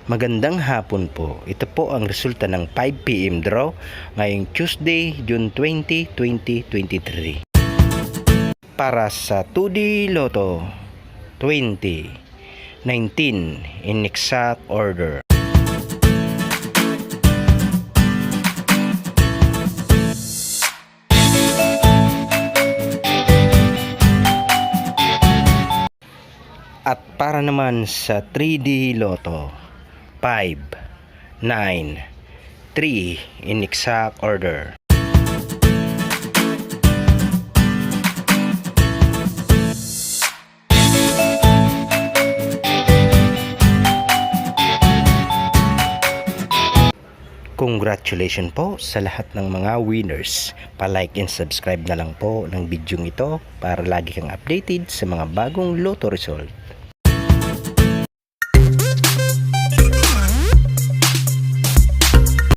Magandang hapon po. Ito po ang resulta ng 5 PM draw ngayong Tuesday, June 20, 2023. Para sa 2D Lotto 2019 in exact order. At para naman sa 3D Lotto 5, 9, 3 in exact order. Congratulations po sa lahat ng mga winners. Pa-like and subscribe na lang po ng video ito para lagi kang updated sa mga bagong lotto result.